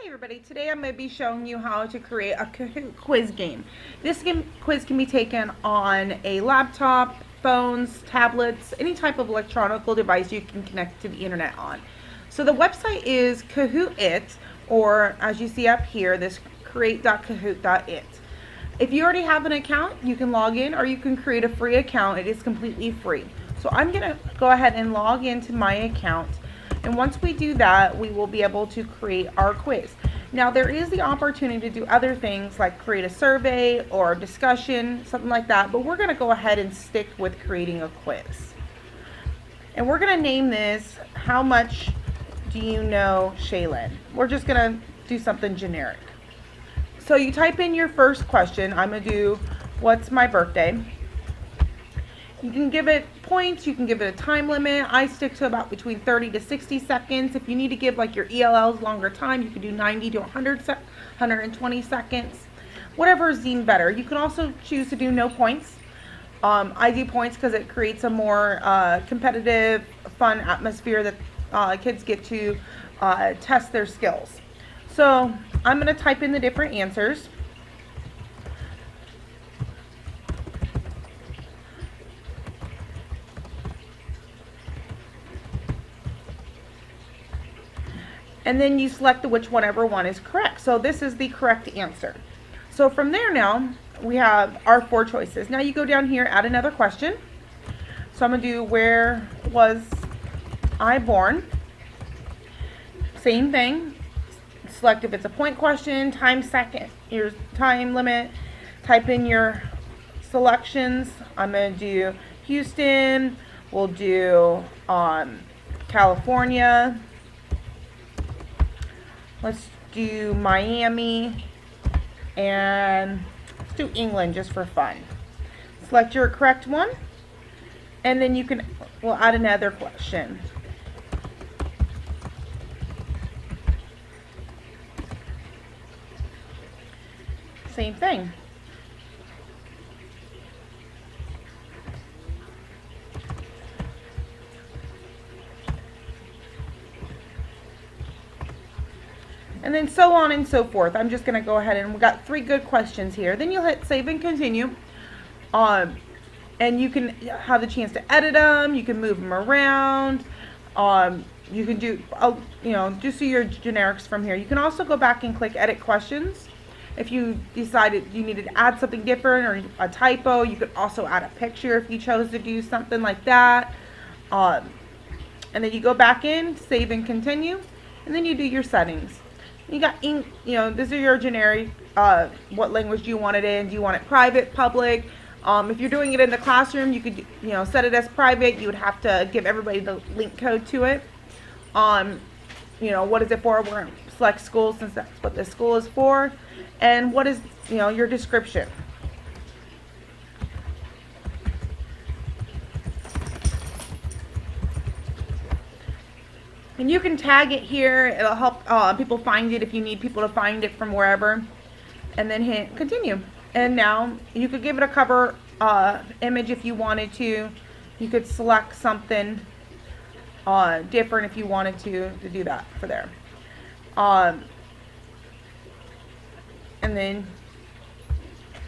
Everybody, today I'm going to be showing you how to create a Kahoot quiz game. This quiz can be taken on a laptop, phones, tablets, any type of electronic device you can connect to the internet on. So the website is Kahoot, or as you see up here, this create.kahoot.it. If you already have an account, you can log in or you can create a free account. It is completely free. So I'm going to go ahead and log into my account. And once we do that, we will be able to create our quiz. Now there is the opportunity to do other things like create a survey or a discussion, something like that, but we're going to go ahead and stick with creating a quiz. And we're going to name this, How Much Do You Know Shaylin? We're just going to do something generic. So you type in your first question. I'm going to do, what's my birthday? You can give it points, you can give it a time limit. I stick to about between 30 to 60 seconds. If you need to give like your ELLs longer time, you can do 90 to 120 seconds. Whatever is deemed better. You can also choose to do no points. I do points because it creates a more competitive, fun atmosphere that kids get to test their skills. So I'm going to type in the different answers. And then you select whichever one is correct. So this is the correct answer. So from there now, we have our 4 choices. Now you go down here, add another question. So I'm going to do, where was I born? Same thing. Select if it's a point question, time second, your time limit. Type in your selections. I'm going to do Houston. We'll do California. Let's do Miami, and let's do England just for fun. Select your correct one, and then we'll add another question. Same thing. And then so on and so forth. I'm just going to go ahead and we've got 3 good questions here. Then you'll hit save and continue. And you can have the chance to edit them. You can move them around. You can do, just do your generics from here. You can also go back and click edit questions. If you decided you needed to add something different or a typo, you could also add a picture if you chose to do something like that. And then you go back in, save and continue, and then you do your settings. You got, these are your generic, what language do you want it in? Do you want it private, public? If you're doing it in the classroom, you could, set it as private. You would have to give everybody the link code to it. What is it for? We're going to select school since that's what this school is for. And what is, your description. And you can tag it here. It'll help people find it if you need people to find it from wherever. And then hit continue. And now you could give it a cover image if you wanted to. You could select something different if you wanted to do that for there. And then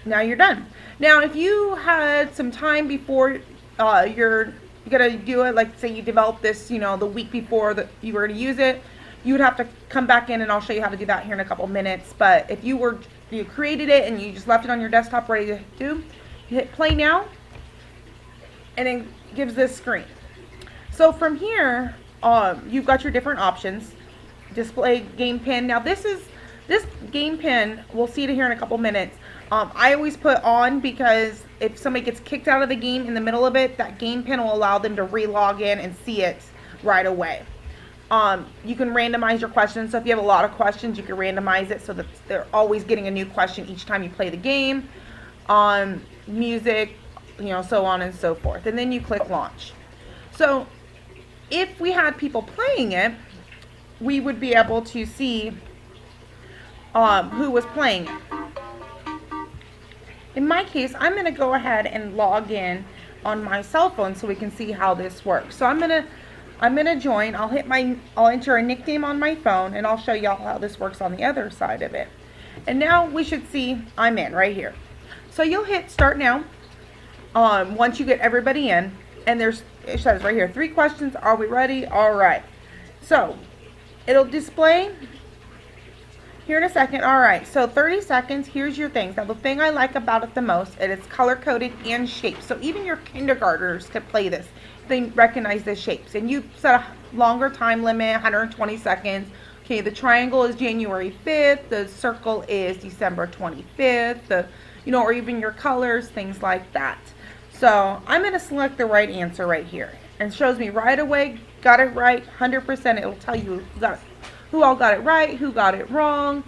now you're done. Now if you had some time before you gotta do it, like say you developed this, the week before that you were to use it, you would have to come back in, and I'll show you how to do that here in a couple minutes. But if you created it and you just left it on your desktop ready to do, you hit play now, and it gives this screen. So from here, you've got your different options. Display game pin. Now this game pin, we'll see it here in a couple minutes. I always put on because if somebody gets kicked out of the game in the middle of it, that game pin will allow them to re-log in and see it right away. You can randomize your questions. So if you have a lot of questions, you can randomize it so that they're always getting a new question each time you play the game. Music, so on and so forth. And then you click launch. So if we had people playing it, we would be able to see who was playing it. In my case, I'm going to go ahead and log in on my cell phone so we can see how this works. So I'm going to I'm going to join. I'll enter a nickname on my phone, and I'll show y'all how this works on the other side of it. And now we should see I'm in right here. So you'll hit start now once you get everybody in. And it says right here, 3 questions. Are we ready? All right. So it'll display here in a second. All right. So 30 seconds. Here's your things. Now the thing I like about it the most, it's color coded and shaped. So even your kindergartners could play this. They recognize the shapes. And you set a longer time limit, 120 seconds. Okay, the triangle is January 5th, the circle is December 25th, or even your colors, things like that. So I'm going to select the right answer right here. And it shows me right away, got it right, 100%. It'll tell you who all got it right, who got it wrong,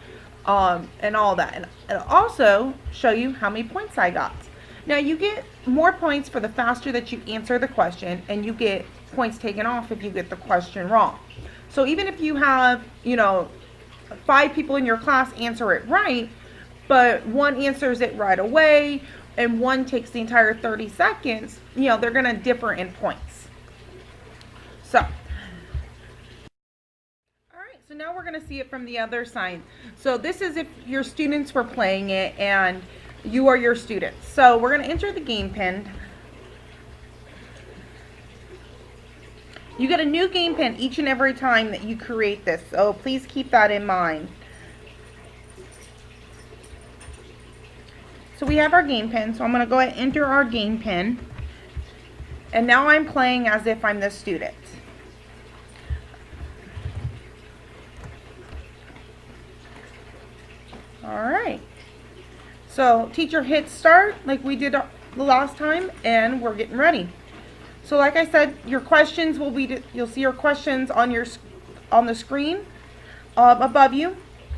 and all that. And it'll also show you how many points I got. Now you get more points for the faster that you answer the question, and you get points taken off if you get the question wrong. So even if you have, 5 people in your class answer it right, but one answers it right away and one takes the entire 30 seconds, they're going to differ in points. So, all right, so now we're going to see it from the other side. So this is if your students were playing it and you are your students. So we're going to enter the game pin. You get a new game pin each and every time that you create this, so please keep that in mind. So we have our game pin, so I'm going to go ahead and enter our game pin. And now I'm playing as if I'm the student. Alright. So teacher hits start like we did the last time, and we're getting ready. So like I said, your questions will be, you'll see your questions on the screen above you.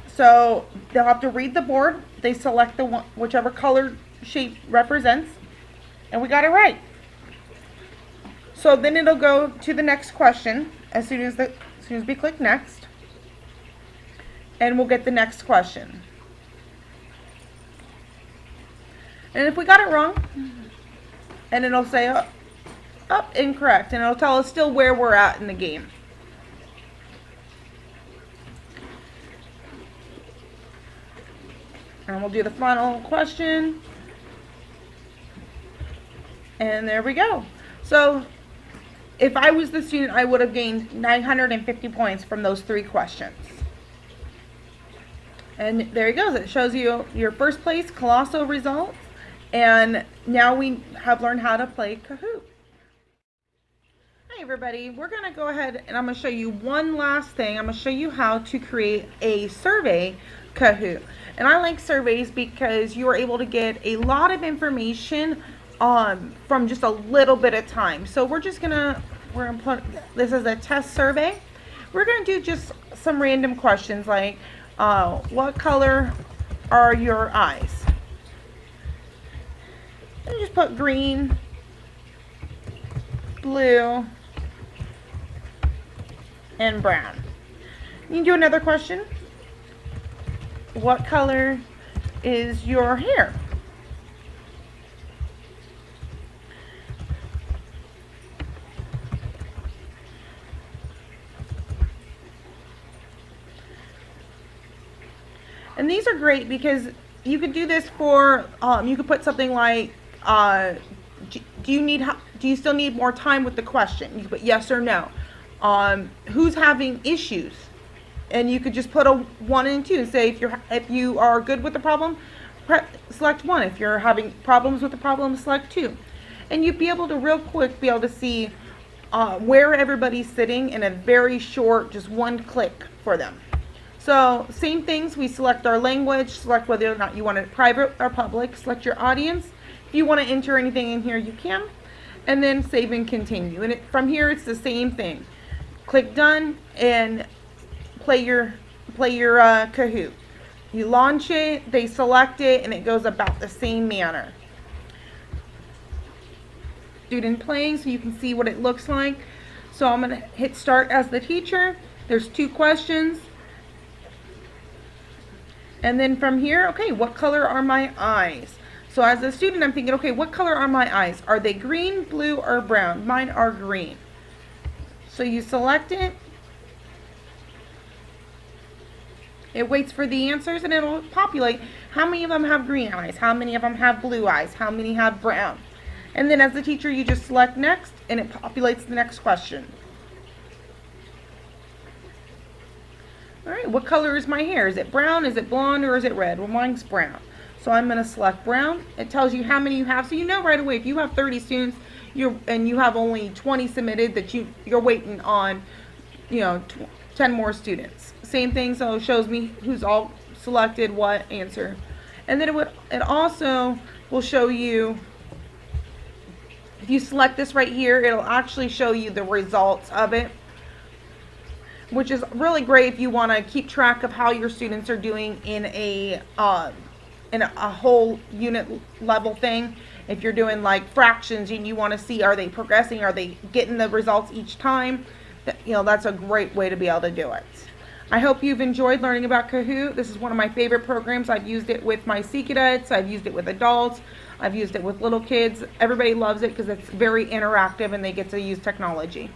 So they'll have to read the board. They select the one, whichever color shape represents, and we got it right. So then it'll go to the next question as soon as we click next, and we'll get the next question. And if we got it wrong, and it'll say incorrect, and it'll tell us still where we're at in the game. And we'll do the final question. And there we go. So if I was the student, I would have gained 950 points from those 3 questions. And there it goes. It shows you your first place Colosso results. And now we have learned how to play Kahoot. Hi everybody, we're going to go ahead and I'm going to show you one last thing. I'm going to show you how to create a survey Kahoot. And I like surveys because you are able to get a lot of information from just a little bit of time. So we're going to put this as a test survey. We're going to do just some random questions like what color are your eyes? And just put green, blue, and brown. You can do another question. What color is your hair? And these are great because you could do this for, you could put something like, do you still need more time with the question? You could put yes or no. Who's having issues? And you could just put a 1 and 2 and say if you are good with the problem, select 1. If you're having problems with the problem, select 2. And you'd be able to real quick be able to see where everybody's sitting in a very short, just 1 click for them. So same things, we select our language, select whether or not you want it private or public, select your audience. If you want to enter anything in here, you can. And then save and continue. And from here, it's the same thing. Click done and play your Kahoot. You launch it, they select it, and it goes about the same manner. Student playing, so you can see what it looks like. So I'm going to hit start as the teacher. There's 2 questions. And then from here, okay, what color are my eyes? So as a student, I'm thinking, okay, what color are my eyes? Are they green, blue, or brown? Mine are green. So you select it. It waits for the answers and it'll populate how many of them have green eyes, how many of them have blue eyes, how many have brown. And then as the teacher, you just select next and it populates the next question. All right, what color is my hair? Is it brown, is it blonde, or is it red? Well, mine's brown. So I'm going to select brown. It tells you how many you have. So you know right away if you have 30 students and you have only 20 submitted that you're waiting on, 10 more students. Same thing, so it shows me who's all selected what answer. And then it also will show you, if you select this right here, it'll actually show you the results of it, which is really great if you want to keep track of how your students are doing in a whole unit level thing. If you're doing like fractions and you want to see, are they progressing, are they getting the results each time, that's a great way to be able to do it. I hope you've enjoyed learning about Kahoot. This is one of my favorite programs. I've used it with my Sea Cadets, I've used it with adults, I've used it with little kids. Everybody loves it because it's very interactive and they get to use technology.